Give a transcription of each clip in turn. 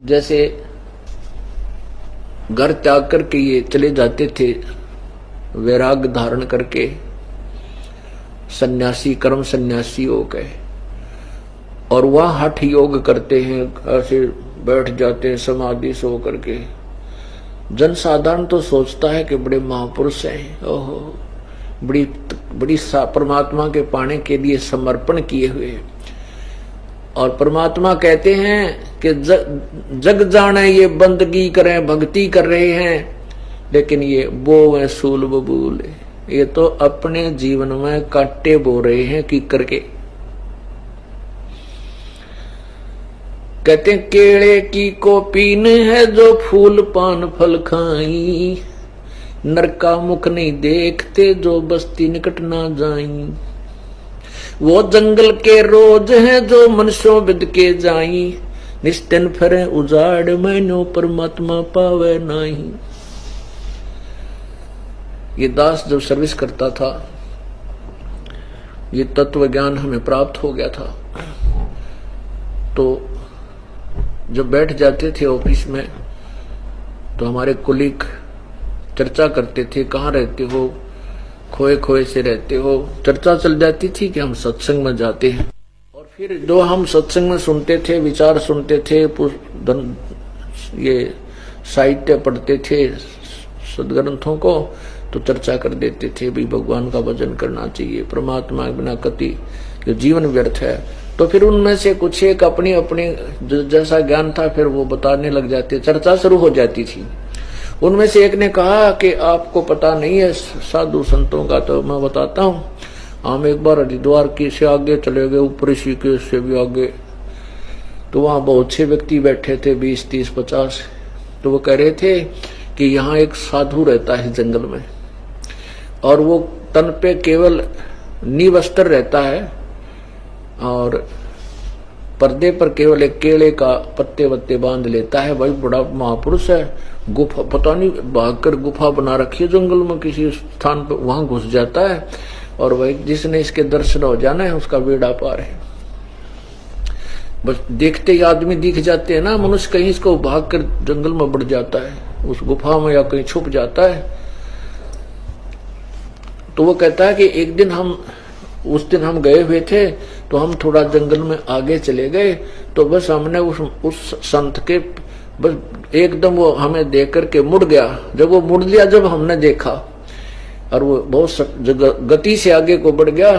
जैसे घर त्याग करके ये चले जाते थे वैराग्य धारण करके, सन्यासी कर्म सन्यासी हो गए और वह हठ योग करते हैं, ऐसे बैठ जाते हैं समाधि से होकर के। जनसाधारण तो सोचता है कि बड़े महापुरुष हैं, ओहो बड़ी बड़ी परमात्मा के पाने के लिए समर्पण किए हुए। और परमात्मा कहते हैं कि जग जाने ये बंदगी करें, भक्ति कर रहे हैं, लेकिन ये बोए सूल बबूल, ये तो अपने जीवन में कांटे बो रहे हैं कि करके। कहते हैं केले की को पीने है जो फूल पान फल खाई, नरका मुख नहीं देखते जो बस्ती निकट ना जाई। वो जंगल के रोज हैं जो मनुष्यों बिद के जाई, निस्तिन फिरे उजाड़ मैनो परमात्मा पावे नहीं। ये दास जब सर्विस करता था, ये तत्व ज्ञान हमें प्राप्त हो गया था, तो जब बैठ जाते थे ऑफिस में तो हमारे कुलीग चर्चा करते थे, कहाँ रहते हो, खोए खोए से रहते हो। चर्चा चल जाती थी कि हम सत्संग में जाते हैं। और फिर जो हम सत्संग में सुनते थे, विचार सुनते थे, ये साहित्य पढ़ते थे सदग्रंथों को, तो चर्चा कर देते थे भी भगवान का भजन करना चाहिए, परमात्मा के बिना कति जीवन व्यर्थ है। तो फिर उनमें से कुछ एक अपनी अपनी जैसा ज्ञान था फिर वो बताने लग जाते, चर्चा शुरू हो जाती थी। उनमें से एक ने कहा कि आपको पता नहीं है साधु संतों का, तो मैं बताता हूँ। हम एक बार हरिद्वार की से आगे चले गए, ऊपर ऋषिकेश से भी आगे, तो वहाँ बहुत से व्यक्ति बैठे थे, 20, 30, 50। तो वो कह रहे थे कि यहाँ एक साधु रहता है जंगल में, और वो तन पे केवल निवस्त्र रहता है और पर्दे पर केवल एक केले का पत्ते वत्ते बांध लेता है। भाई बड़ा महापुरुष है, गुफा पता नहीं भागकर गुफा बना रखी है जंगल में किसी स्थान पर, वहां घुस जाता है और वही जिसने इसके दर्शन हो जाना है उसका बेड़ा पार है। बस देखते ही आदमी दिख जाते हैं ना, मनुष्य कहीं इसको भागकर जंगल में बढ़ जाता है, उस गुफा में या कहीं छुप जाता है। तो वो कहता है कि एक दिन उस दिन हम गए हुए थे, तो हम थोड़ा जंगल में आगे चले गए, तो बस हमने उस संत के बस एकदम वो हमें देख करके मुड़ गया। जब वो मुड़ लिया, जब हमने देखा, और वो बहुत गति से आगे को बढ़ गया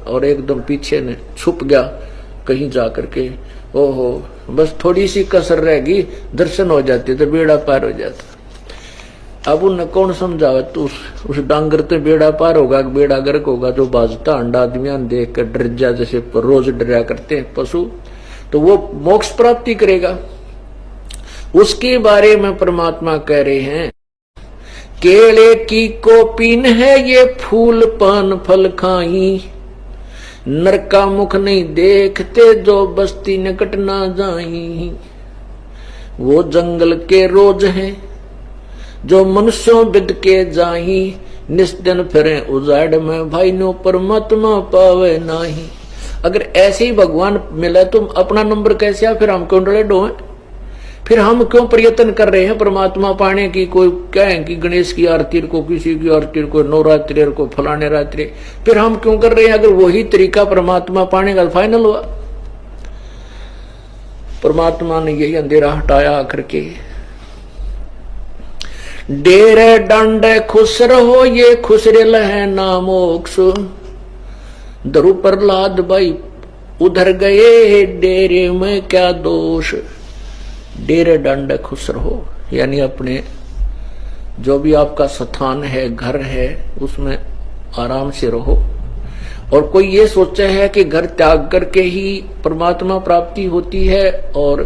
और एकदम पीछे ने छुप गया कहीं जा करके। ओहो बस थोड़ी सी कसर रहेगी, दर्शन हो जाते तो बेड़ा पार हो जाता। अब उन्हें कौन समझावे, तो उस डांगर तो बेड़ा पार होगा, बेड़ा गर्क होगा। जो बाजता अंडा आदमी देख कर डर जा, जैसे रोज डरा करते हैं पशु, तो वो मोक्ष प्राप्ति करेगा। उसके बारे में परमात्मा कह रहे हैं, केले की कोपीन है ये फूल पान फल खाई, नरका मुख नहीं देखते जो बस्ती निकट ना जाई। वो जंगल के रोज हैं जो मनुष्यों बिद के जाही, निस्दिन फिरे उजाड़ में भाई नो परमात्मा पावे नाही। अगर ऐसे ही भगवान मिला तो अपना नंबर कैसे आ, फिर हम क्यों डरे डोए, फिर हम क्यों प्रयत्न कर रहे हैं परमात्मा पाने की। कोई कहें कि गणेश की आरती को, किसी की आरती को, नवरात्रि को, फलाने रात्रि, फिर हम क्यों कर रहे हैं अगर वही तरीका परमात्मा पाने का फाइनल हुआ। परमात्मा ने यही अंधेरा हटाया आखिर के। डेरे डंडे खुश रहो ये खुशरेल है नामोक्ष, दरु प्रहलाद भाई उधर गए डेरे में क्या दोष। डेरे डंडे खुश रहो, यानी अपने जो भी आपका स्थान है, घर है, उसमें आराम से रहो। और कोई ये सोचे है कि घर त्याग करके ही परमात्मा प्राप्ति होती है, और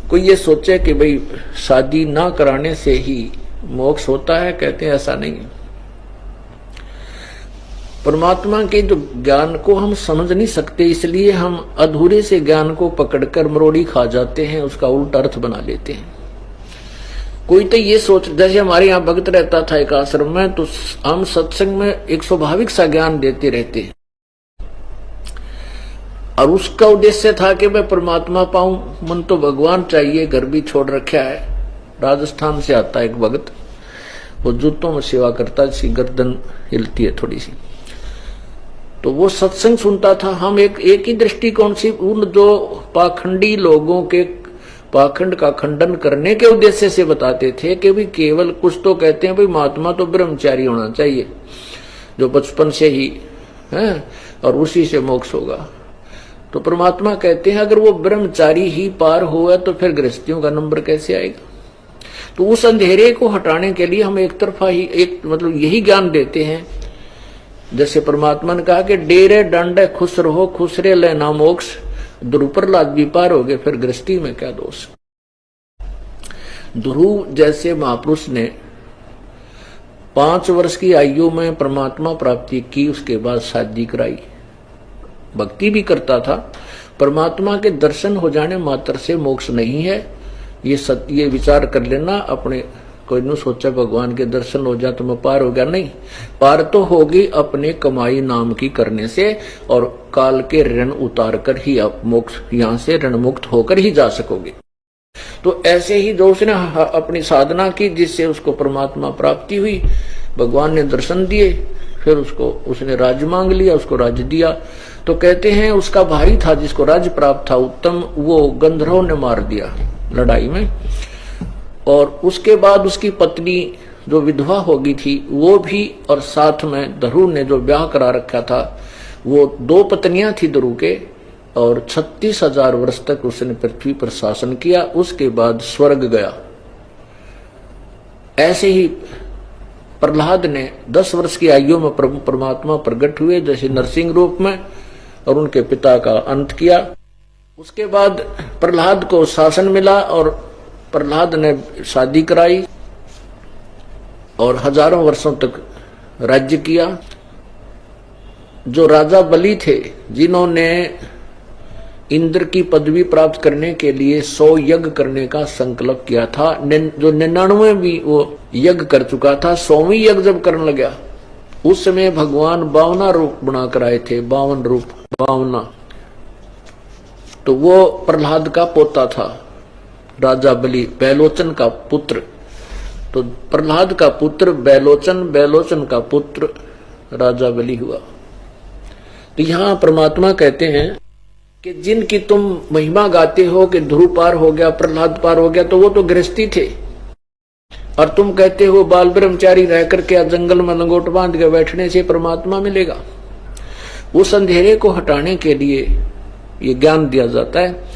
कोई ये सोचे कि भाई शादी ना कराने से ही मोक्ष होता है, कहते हैं ऐसा नहीं है। परमात्मा के जो ज्ञान को हम समझ नहीं सकते, इसलिए हम अधूरे से ज्ञान को पकड़कर मरोड़ी खा जाते हैं, उसका उल्टा अर्थ बना लेते हैं। कोई तो ये सोच, जैसे हमारे यहाँ भक्त रहता था एक आश्रम में, तो हम सत्संग में एक स्वाभाविक सा ज्ञान देते रहते, और उसका उद्देश्य था कि मैं परमात्मा पाऊं। मन तो भगवान चाहिए, घर भी छोड़ रखा है। राजस्थान से आता है एक भगत, वो जूतों में सेवा करता है, जिसकी गर्दन हिलती है थोड़ी सी। तो वो सत्संग सुनता था। हम एक ही दृष्टिकोण से उन जो पाखंडी लोगों के पाखंड का खंडन करने के उद्देश्य से बताते थे कि भी केवल कुछ तो कहते हैं भाई महात्मा तो ब्रह्मचारी होना चाहिए, जो बचपन से ही है और उसी से मोक्ष होगा। तो परमात्मा कहते हैं अगर वो ब्रह्मचारी ही पार हुआ तो फिर गृहस्थियों का नंबर कैसे आएगा। तो उस अंधेरे को हटाने के लिए हम एक तरफा ही मतलब यही ज्ञान देते हैं, जैसे परमात्मा ने कहा कि डेरे डंडे खुश रहो, खुश रे लेना मोक्ष, ध्रुव प्रहलाद भी पार हो गए, फिर गृहस्थी में क्या दोष। ध्रुव जैसे महापुरुष ने 5 वर्ष की आयु में परमात्मा प्राप्ति की, उसके बाद शादी कराई, भक्ति भी करता था। परमात्मा के दर्शन हो जाने मात्र से मोक्ष नहीं है, ये विचार कर लेना अपने। कोई न सोचा भगवान के दर्शन हो जाए तो मैं पार हो गया, नहीं, पार तो होगी अपने कमाई नाम की करने से, और काल के ऋण उतार कर ही आप मोक्ष, यहां से ऋण मुक्त होकर ही जा सकोगे। तो ऐसे ही जो उसने अपनी साधना की, जिससे उसको परमात्मा प्राप्ति हुई, भगवान ने दर्शन दिए, फिर उसने राज्य मांग लिया, उसको राज्य दिया। तो कहते हैं उसका भाई था जिसको राज्य प्राप्त था उत्तम, वो गंधर्व ने मार दिया लड़ाई में। और उसके बाद उसकी पत्नी जो विधवा हो गई थी वो भी, और साथ में ध्रुव ने जो ब्याह करा रखा था, वो 2 पत्नियां थी ध्रुव के, और 36,000 वर्ष तक उसने पृथ्वी पर शासन किया। उसके बाद स्वर्ग गया। ऐसे ही प्रहलाद ने 10 वर्ष की आयु में परमात्मा प्रकट हुए जैसे नरसिंह रूप में, और उनके पिता का अंत किया। उसके बाद प्रहलाद को शासन मिला और प्रहलाद ने शादी कराई और हजारों वर्षों तक राज्य किया। जो राजा बलि थे, जिन्होंने इंद्र की पदवी प्राप्त करने के लिए 100 यज्ञ करने का संकल्प किया था, जो 99 भी वो यज्ञ कर चुका था, 100वीं यज्ञ जब करने लगा, उस समय भगवान 52 रूप बनाकर आए थे, 52 रूप, 52। तो वो प्रहलाद का पोता था, राजा बलि, बैलोचन का पुत्र। तो प्रहलाद का पुत्र बैलोचन, बैलोचन का पुत्र राजा बलि हुआ। तो यहां परमात्मा कहते हैं कि जिनकी तुम महिमा गाते हो कि ध्रुव पार हो गया, प्रहलाद पार हो गया, तो वो तो गृहस्थी थे, और तुम कहते हो बाल ब्रह्मचारी रह करके जंगल में लंगोट बांध के बैठने से परमात्मा मिलेगा। उस अंधेरे को हटाने के लिए ये ज्ञान दिया जाता है।